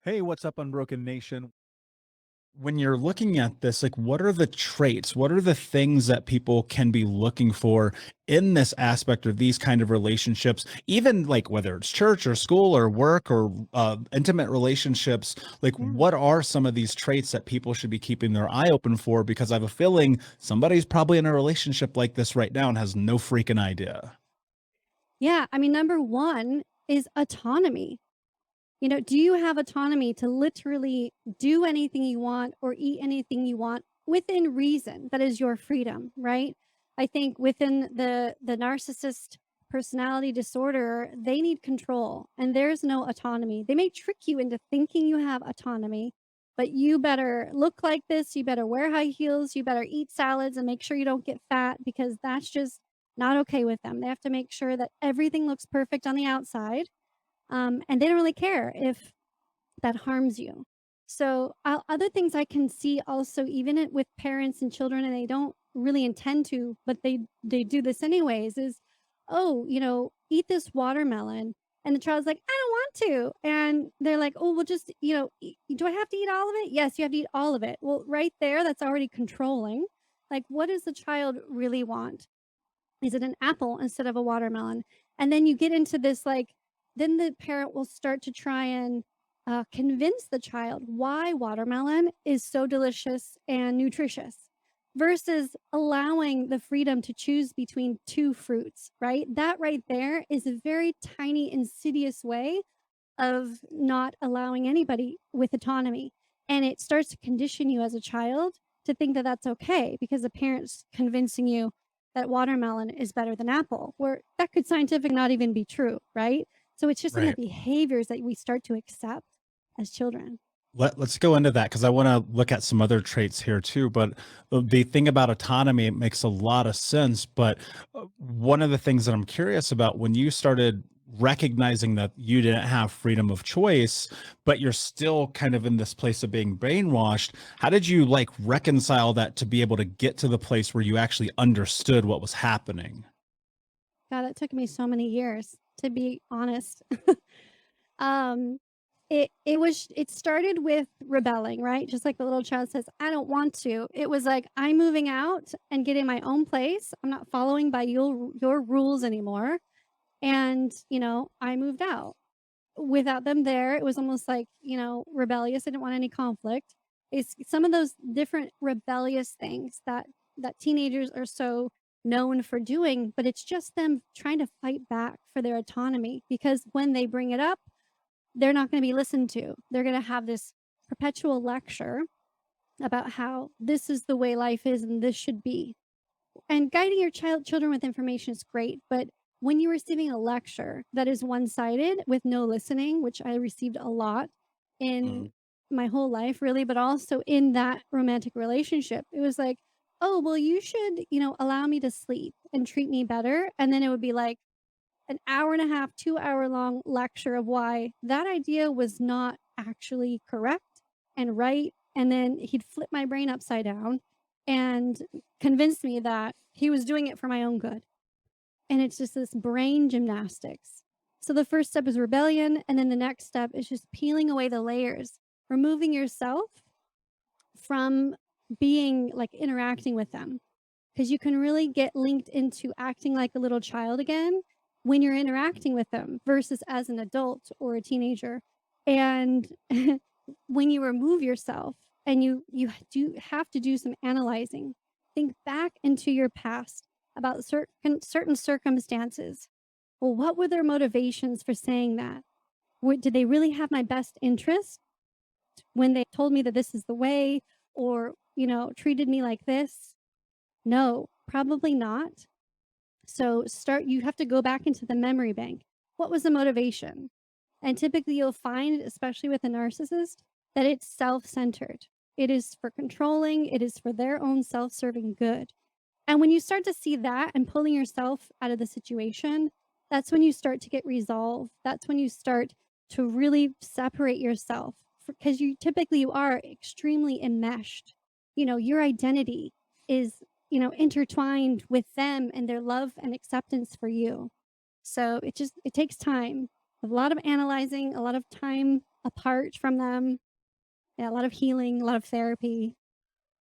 Hey, what's up, Unbroken Nation? When you're looking at this, like, what are the traits? What are the things that people can be looking for in this aspect of these kind of relationships? Even like whether it's church or school or work or intimate relationships, like, Yeah. what are some of these traits that people should be keeping their eye open for? Because I have a feeling somebody's probably in a relationship like this right now and has no freaking idea. Yeah. I mean, number one is autonomy. Do you have autonomy to literally do anything you want or eat anything you want within reason? That is your freedom, right? I think within the narcissist personality disorder, they need control and there's no autonomy. They may trick you into thinking you have autonomy, but you better look like this, you better wear high heels, you better eat salads and make sure you don't get fat because that's just not okay with them. They have to make sure that everything looks perfect on the outside, and they don't really care if that harms you. So, other things I can see also, even with parents and children, and they don't really intend to, but they do this anyways. Is oh, eat this watermelon, and the child's like, I don't want to, and they're like, oh, well, just do I have to eat all of it? Yes, you have to eat all of it. Well, right there, that's already controlling. Like, what does the child really want? Is it an apple instead of a watermelon? And then you get into this, like, then the parent will start to try and convince the child why watermelon is so delicious and nutritious versus allowing the freedom to choose between two fruits, right? That right there is a very tiny, insidious way of not allowing anybody with autonomy. And it starts to condition you as a child to think that that's okay because the parent's convincing you that watermelon is better than apple, where that could scientific not even be true, right? So it's just in the Right. behaviors that we start to accept as children. Let's go into that because I want to look at some other traits here too. But the thing about autonomy, it makes a lot of sense. But one of the things that I'm curious about when you started recognizing that you didn't have freedom of choice, but you're still kind of in this place of being brainwashed, how did you like reconcile that to be able to get to the place where you actually understood what was happening? God, it took me so many years, to be honest. um it started with rebelling, right? Just like the little child says, I don't want to. It was like, I'm moving out and getting my own place. I'm not following by your rules anymore. And I moved out without them there. It was almost like, rebellious. I didn't want any conflict. It's some of those different rebellious things that teenagers are so known for doing, but it's just them trying to fight back for their autonomy because when they bring it up, they're not going to be listened to. They're going to have this perpetual lecture about how this is the way life is and this should be. And guiding your children with information is great, but when you're receiving a lecture that is one-sided with no listening, which I received a lot in Mhm. my whole life really, but also in that romantic relationship, it was like, oh, well, you should, allow me to sleep and treat me better. And then it would be like an hour and a half, 2 hour long lecture of why that idea was not actually correct and right. And then he'd flip my brain upside down and convince me that he was doing it for my own good. And it's just this brain gymnastics. So the first step is rebellion. And then the next step is just peeling away the layers, removing yourself from being like interacting with them. Because you can really get linked into acting like a little child again when you're interacting with them versus as an adult or a teenager. And when you remove yourself and you do have to do some analyzing, think back into your past about certain circumstances. Well, what were their motivations for saying that? Did they really have my best interest when they told me that this is the way, or treated me like this? No, probably not. So you have to go back into the memory bank. What was the motivation? And typically you'll find, especially with a narcissist, that it's self-centered. It is for controlling, it is for their own self-serving good. And when you start to see that and pulling yourself out of the situation, that's when you start to get resolve. That's when you start to really separate yourself because you are extremely enmeshed. Your identity is, intertwined with them and their love and acceptance for you. So it takes time, a lot of analyzing, a lot of time apart from them. Yeah, a lot of healing, a lot of therapy.